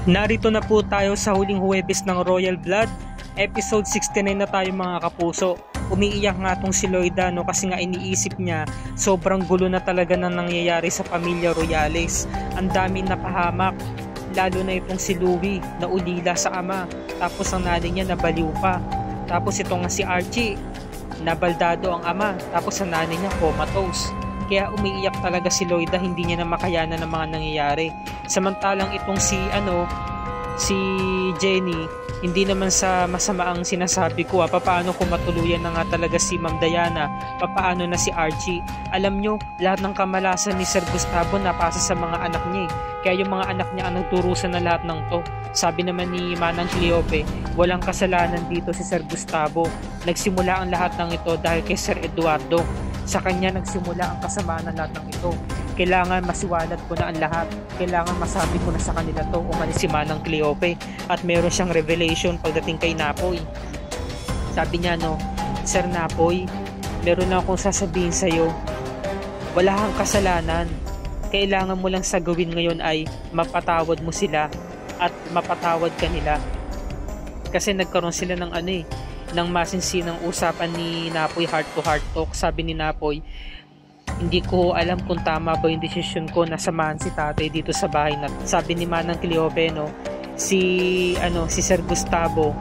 Narito na po tayo sa huling Huwebes ng Royal Blood. Episode 69 na tayo mga kapuso. Umiiyak nga tong si Loida kasi nga iniisip niya sobrang gulo na talaga na nangyayari sa pamilya Royales. Ang daming napahamak, lalo na itong si Louie na ulila sa ama. Tapos ang nanay niya nabaliw pa. Tapos ito nga si Archie, nabaldado ang ama. Tapos ang nanay niya comatose. Kaya umiiyak talaga si Loida, hindi niya na makayanan ng mga nangyayari. Samantalang itong si Jenny, hindi naman sa masama ang sinasabi ko, papaano kung matuluyan na nga talaga si Ma'am Diana, papaano na si Archie. Alam nyo, lahat ng kamalasan ni Sir Gustavo napasa sa mga anak niya. Kaya yung mga anak niya ang nagturusan na lahat ng to. Sabi naman ni Manang Cleope, walang kasalanan dito si Sir Gustavo. Nagsimula ang lahat ng ito dahil kay Sir Eduardo. Sa kanya nagsimula ang kasamaan ng lahat ng ito. Kailangan masiwalat ko na ang lahat. Kailangan masabi ko na sa kanila to, umalis si Manang Cleope. At meron siyang revelation pagdating kay Napoy. Sabi niya, Sir Napoy, meron na akong sasabihin sa'yo. Wala kang kasalanan. Kailangan mo lang sa gawin ngayon ay mapatawad mo sila at mapatawad ka nila. Kasi nagkaroon sila ng ng masinsinang usapan ni Napoy, heart to heart talk. Sabi ni Napoy, hindi ko alam kung tama ba yung desisyon ko na samahan si tatay dito sa bahay na. Sabi ni Manang Cleope, si Sir Gustavo,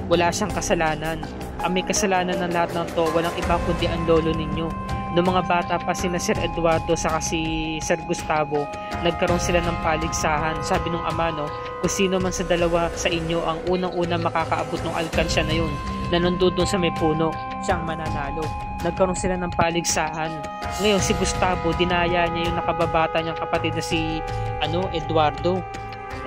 wala siyang kasalanan. Ang may kasalanan ng lahat ng to, walang iba kundi ang lolo ninyo. Noong mga bata pa sina Sir Eduardo saka si Sir Gustavo, nagkaroon sila ng paligsahan. Sabi nung ama, kung sino man sa dalawa sa inyo ang unang-una makakaabot ng alkansya na yun, na nandun sa may puno, siyang mananalo. Nagkaroon sila ng paligsahan. Ngayon si Gustavo, dinaya niya yung nakababata niyang kapatid na si Eduardo.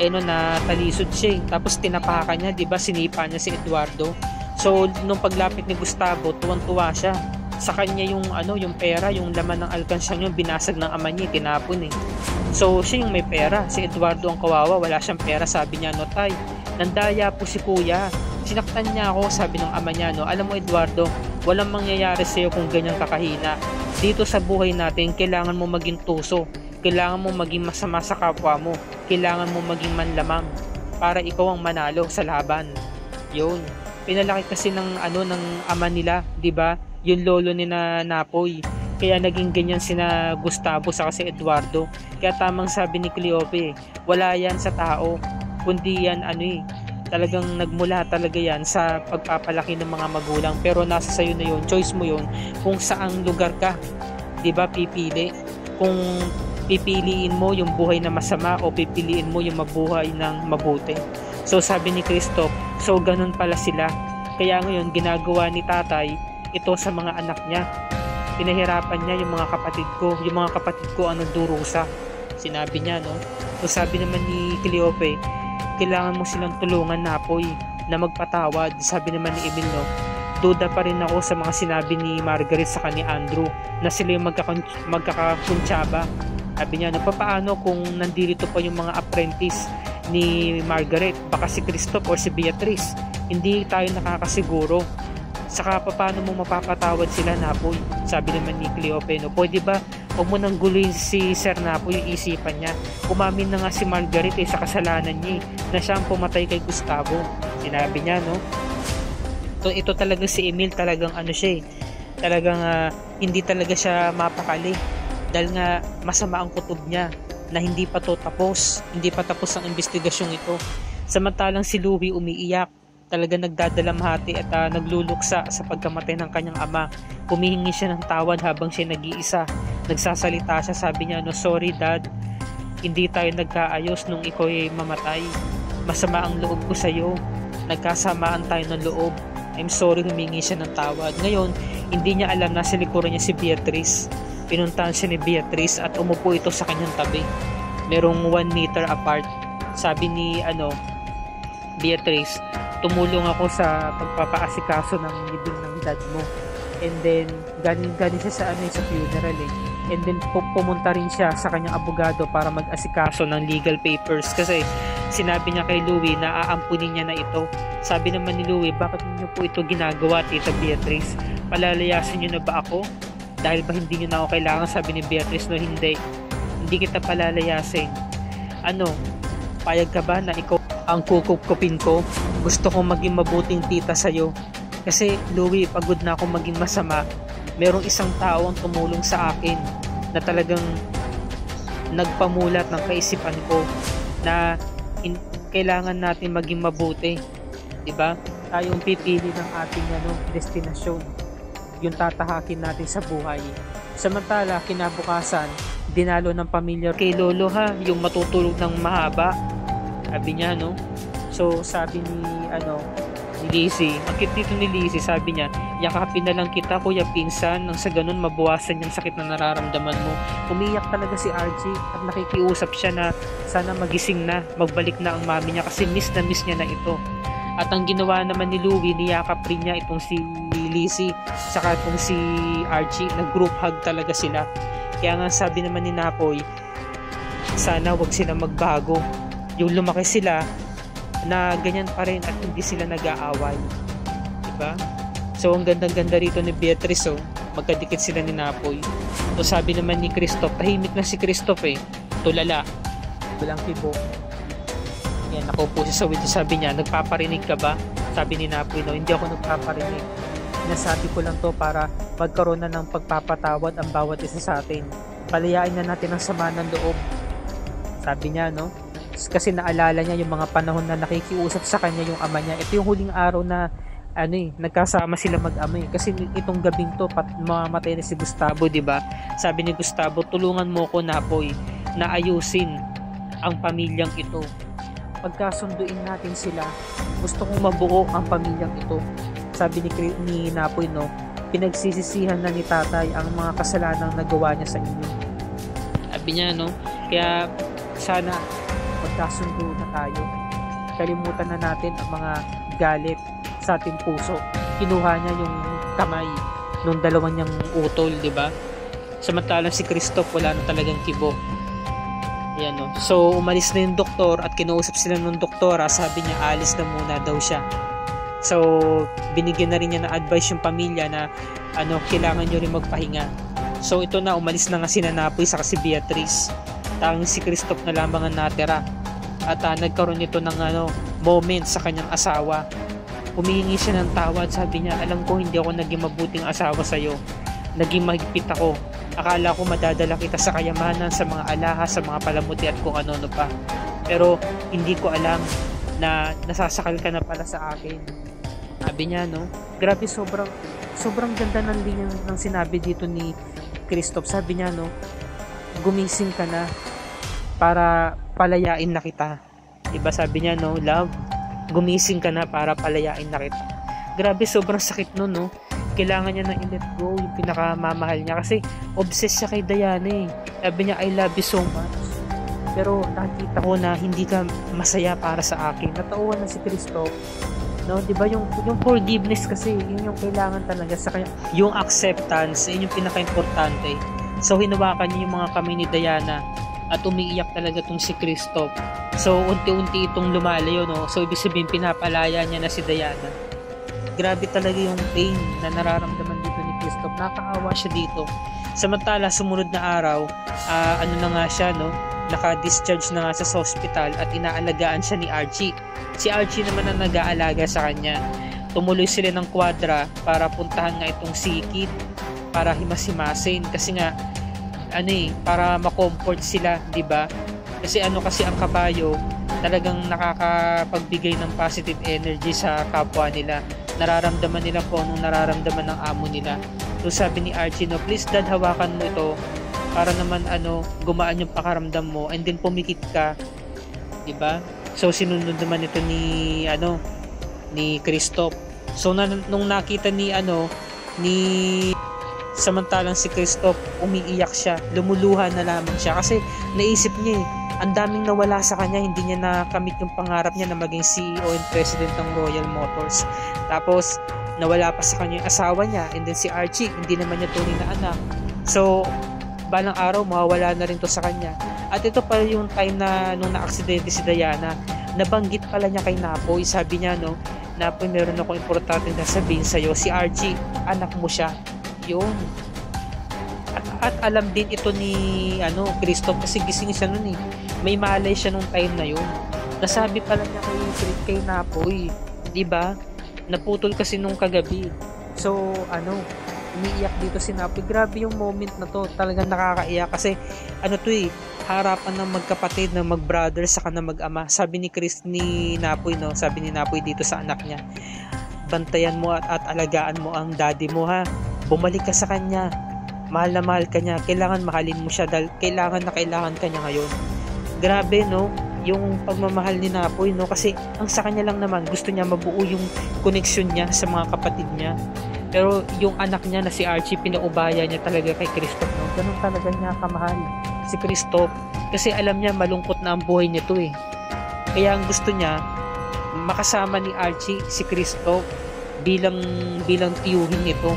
Na talisod siya. Tapos tinapakan niya, 'di ba? Sinipa niya si Eduardo. So nung paglapit ni Gustavo, tuwang-tuwa siya. Sa kanya yung pera, yung laman ng alkansya niya, binasag ng ama niya, tinapon. So siya yung may pera. Si Eduardo ang kawawa, wala siyang pera. Sabi niya, tay, nandaya po si kuya. Sinaktan niya ako, sabi ng ama niya, alam mo Eduardo, walang mangyayari sa'yo kung ganyan kakahina. Dito sa buhay natin, kailangan mo maging tuso. Kailangan mo maging masama sa kapwa mo. Kailangan mo maging manlamang para ikaw ang manalo sa laban. Yun. Pinalaki kasi ng ama nila, 'di ba? Yung lolo ni Napoy. Kaya naging ganyan sina Gustavo sa si Eduardo. Kaya tamang sabi ni Cleope, wala yan sa tao, kundi yan talagang nagmula talaga yan sa pagpapalaki ng mga magulang. Pero nasa sayo na yun, choice mo yun kung saang lugar ka, 'di ba, pipili. Kung pipiliin mo yung buhay na masama o pipiliin mo yung mabuhay ng mabuti. So sabi ni Christoph, so ganun pala sila. Kaya ngayon ginagawa ni tatay ito sa mga anak niya. Pinahirapan niya yung mga kapatid ko. Yung mga kapatid ko ang nagdurusa. Sinabi niya, So sabi naman ni Cleope, kailangan mo silang tulungan, Napoy, na magpatawad. Sabi naman ni Emil, duda pa rin ako sa mga sinabi ni Margaret sa ni Andrew na sila yung magkakakuntsaba. Sabi niya, paano kung nandito pa yung mga apprentice ni Margaret? Baka si Christoph or si Beatrice. Hindi tayo nakakasiguro. Saka paano mo mapapatawad sila, Napoy? Sabi naman ni Cleope, pwede ba huwag mo nang guluhin si Sir Napoy yung isipan niya? Umamin na nga si Margaret sa kasalanan niya na siya ang pumatay kay Gustavo. Sinabi niya, So, ito talaga si Emil, talagang talagang hindi talaga siya mapakali. Dahil nga masama ang kutob niya na hindi pa tapos ang investigasyong ito. Samantalang si Louie umiiyak, talaga nagdadalamhati at nagluluksa sa pagkamatay ng kanyang ama. Humihingi siya ng tawad habang siya nag-iisa. Nagsasalita siya, sabi niya, sorry dad, hindi tayo nagkaayos nung ikaw ay mamatay. Masama ang loob ko sa iyo. Nagkasamaan tayo ng loob. I'm sorry, humingi siya ng tawad. Ngayon, hindi niya alam na sa likuran niya si Beatrice. Pinuntahan siya ni Beatrice at umupo ito sa kanyang tabi. Merong 1 meter apart. Sabi ni Beatrice, tumulong ako sa pagpapaasikaso ng libing ng dad mo. And then, galing siya sa funeral And then, pumunta rin siya sa kanyang abogado para mag-asikaso ng legal papers. Kasi, sinabi niya kay Louie na aampunin niya na ito. Sabi naman ni Louie, bakit niyo po ito ginagawa, Tita Beatrice? Palalayasin niyo na ba ako? Dahil ba hindi niyo na ako kailangan? Sabi ni Beatrice, hindi. Hindi kita palalayasin. Payag ka ba na ikaw ang kukupkupin ko? Gusto kong maging mabuting tita sa'yo. Kasi Louie, pagod na akong maging masama. Merong isang tao ang tumulong sa akin na talagang nagpamulat ng kaisipan ko na kailangan natin maging mabuti. Diba? Tayo ang pipili ng ating destinasyon. Yung tatahakin natin sa buhay. Samantala, kinabukasan, dinalo ng pamilya kay Lolo yung matutulog ng mahaba. Sabi niya, no? So, sabi ni Lizzie, ang cute dito ni Lizzie, sabi niya, yakapin na lang kita, kuya pinsan, nang sa ganun mabawasan yung sakit na nararamdaman mo. Umiyak talaga si Archie at nakikiusap siya na sana magising na, magbalik na ang mami niya kasi miss na miss niya na ito. At ang ginawa naman ni Louie, niyakap rin niya itong si Lizzie saka itong si Archie, nag-group hug talaga sila. Kaya nga sabi naman ni Napoy, sana wag sila magbago. Yung lumaki sila na ganyan pa rin at hindi sila nag-aaway. Diba? So ang gandang-ganda rito ni Beatrice, magkadikit sila ni Napoy. So sabi naman ni Christoph, tahimik na si Christoph tulala. Walang kibo. Yan, nakaupo siya sa window, sabi niya, nagpaparinig ka ba? Sabi ni Napoy, no, hindi ako nagpaparinig. Nasabi ko lang to para magkaroon na ng pagpapatawad ang bawat isa sa atin. Palayain na natin ang sama ng loob. Sabi niya, no? Kasi naalala niya yung mga panahon na nakikiusap sa kanya yung ama niya. Ito yung huling araw na nagkasama sila mag-ama kasi itong gabing to mamamatay na si Gustavo, di ba? Sabi ni Gustavo, tulungan mo ko, Napoy, na ayusin ang pamilyang ito. Pagkasunduin natin sila, gusto kong mabuo ang pamilyang ito. Sabi ni Napoy, no, pinagsisisihan na ni tatay ang mga kasalanang nagawa niya sa inyo. Sabi niya, no, kaya sana magkasundo na tayo. Kalimutan na natin ang mga galit sa ating puso. Kinuha niya yung kamay nung dalawa niyang utol, di ba? Samantalang si Christoph wala na talagang kibo. Ayan, no. So umalis na yung doktor at kinuusap sila ng doktora, sabi niya alis na muna daw siya. So binigyan na rin niya ng advice yung pamilya na kailangan nyo rin magpahinga. So ito na, umalis na nga si Napoy sa si Beatrice. Tanging si Christoph na lamang ang natira. At nagkaroon nito ng moment sa kanyang asawa. Humihingi siya ng tawad, sabi niya, alam ko hindi ako naging mabuting asawa sa'yo. Naging mahigpit ako. Akala ko madadala kita sa kayamanan, sa mga alahas, sa mga palamuti at kung ano-ano pa. Pero hindi ko alam na nasasakal ka na pala sa akin. Sabi niya, no? Grabe, sobrang ganda ng linya ng sinabi dito ni Christoph. Sabi niya, no? Gumising ka na para palayain na kita. Diba sabi niya, no? Love, gumising ka na para palayain na kita. Grabe, sobrang sakit nun, no? Kailangan niya nang i-let go yung pinakamamahal niya kasi obsessed siya kay Diana. Sabi niya, I love you so much, pero nakita ko na hindi ka masaya para sa akin. Natauhan na si Christoph, no? Diba yung forgiveness kasi yun yung kailangan talaga sa kanya, yung acceptance, yun yung pinaka-importante. So hinawakan niya yung mga kamay ni Diana at umiiyak talaga tong si Christoph. So unti-unti itong lumalayo, no? So ibig sabihin pinapalaya niya na si Diana. Grabe talaga yung pain na nararamdaman dito ni Christoph. Nakakaawa siya dito. Samantala, sumunod na araw, na nga siya, no? Naka-discharge na nga sa hospital at inaalagaan siya ni Archie. Si Archie naman ang nag-aalaga sa kanya. Tumuloy sila ng kwadra para puntahan nga itong si Kid para himas-himasin. Kasi nga, para makomfort sila, di ba? Kasi kasi ang kabayo, talagang nakakapagbigay ng positive energy sa kapwa nila. Nararamdaman nila po anong nararamdaman ng amo nila. So sabi ni Archie, no, please dad, hawakan mo ito para naman gumaan yung pakaramdam mo and then pumikit ka, di ba? So sinunod naman ito ni Christoph. So nung nakita ni samantalang si Christoph, umiiyak siya, lumuluha na lamang siya kasi naisip niya ang daming nawala sa kanya, hindi niya nakamit yung pangarap niya na maging CEO and President ng Royal Motors. Tapos nawala pa sa kanya yung asawa niya, and then si Archie, hindi naman niya tunay na anak. So balang araw mawawala na rin to sa kanya. At ito pala yung time na nung na-aksidente si Diana, nabanggit pala niya kay Napoy. Sabi niya, no, Napoy, meron akong importante na sabihin sa'yo. Si Archie, anak mo siya. Yun. At alam din ito ni Christoph kasi gising siya nun may malay siya nung time na yun. Nasabi pala niya kay Napoy, 'di ba? Naputol kasi nung kagabi. So, umiiyak dito si Napoy. Grabe yung moment na to. Talagang nakakaiyak kasi harapan ng magkapatid, ng mag-brother saka ng mag-ama. Sabi ni Napoy, no? Sabi ni Napoy dito sa anak niya, bantayan mo at alagaan mo ang daddy mo, ha. Bumalik ka sa kanya. Mahal na mahal ka niya. Kailangan mahalin mo siya dahil kailangan na kailangan ka niya ngayon. Grabe, no? Yung pagmamahal ni Napoy, no? Kasi ang sa kanya lang naman, gusto niya mabuo yung connection niya sa mga kapatid niya. Pero yung anak niya na si Archie, pinaubaya niya talaga kay Christoph, no? Ganun talaga niya kamahal si Christoph. Kasi alam niya malungkot na ang buhay nito, eh. Kaya ang gusto niya, makasama ni Archie si Christoph bilang tiyuhin nito.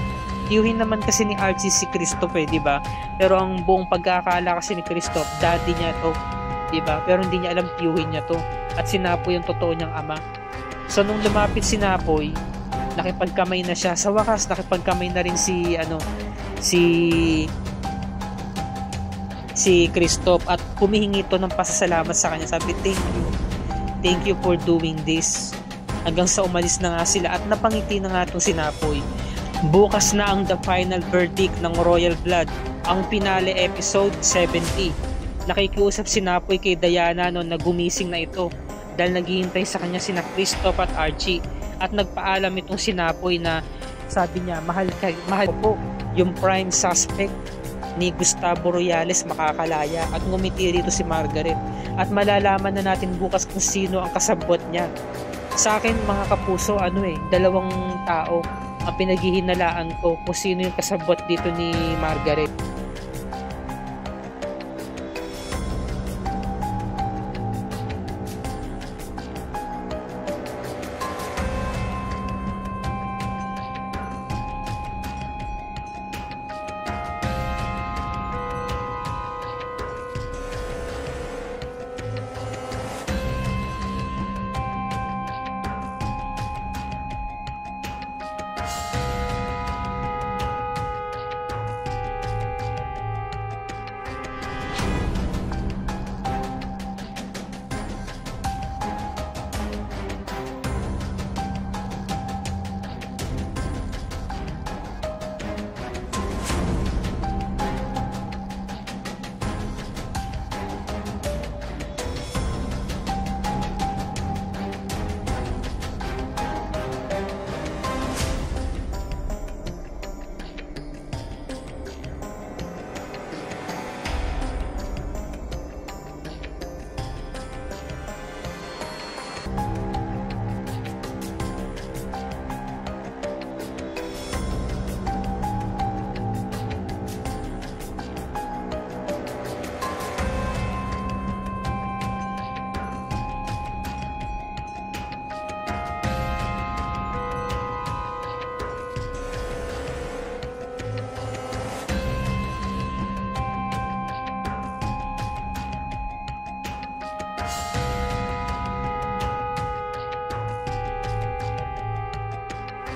Tiyuhin naman kasi ni Archie si Christoph, di ba? Pero ang buong pagkakala kasi ni Christoph, daddy niya to, di ba? Pero hindi niya alam tiyuhin niya to. At si Napoy yung totoo niyang ama. So nung lumapit si Napoy, nakipagkamay na siya. Sa wakas, nakipagkamay na rin si Christoph at humihingi to ng pasasalamat sa kanya. Sabi, thank you for doing this. Hanggang sa umalis na nga sila at napangiti na nga itong si Napoy. Bukas na ang the final verdict ng Royal Blood, ang finale episode 70. Nakikiusap si Napoy kay Diana noon na gumising na ito dahil naghihintay sa kanya sina Christoph at Archie. At nagpaalam itong si Napoy na sabi niya, mahal po yung prime suspect ni Gustavo Royales makakalaya. At ngumiti rito si Margaret. At malalaman na natin bukas kung sino ang kasabot niya. Sa akin mga kapuso, dalawang tao ang pinaghihinalaan ko kung sino yung kasabot dito ni Margaret.